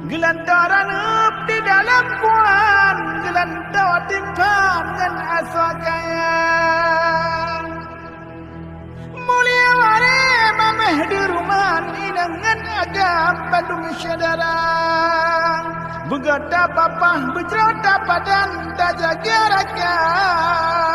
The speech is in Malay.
Gelantaran up di dalam puan, gelantar timpan dengan asa kaya. Mulia wari mameh di rumah dengan agam Bandung Syadarang. Begata papah bercerita padan tak jaga rakyat.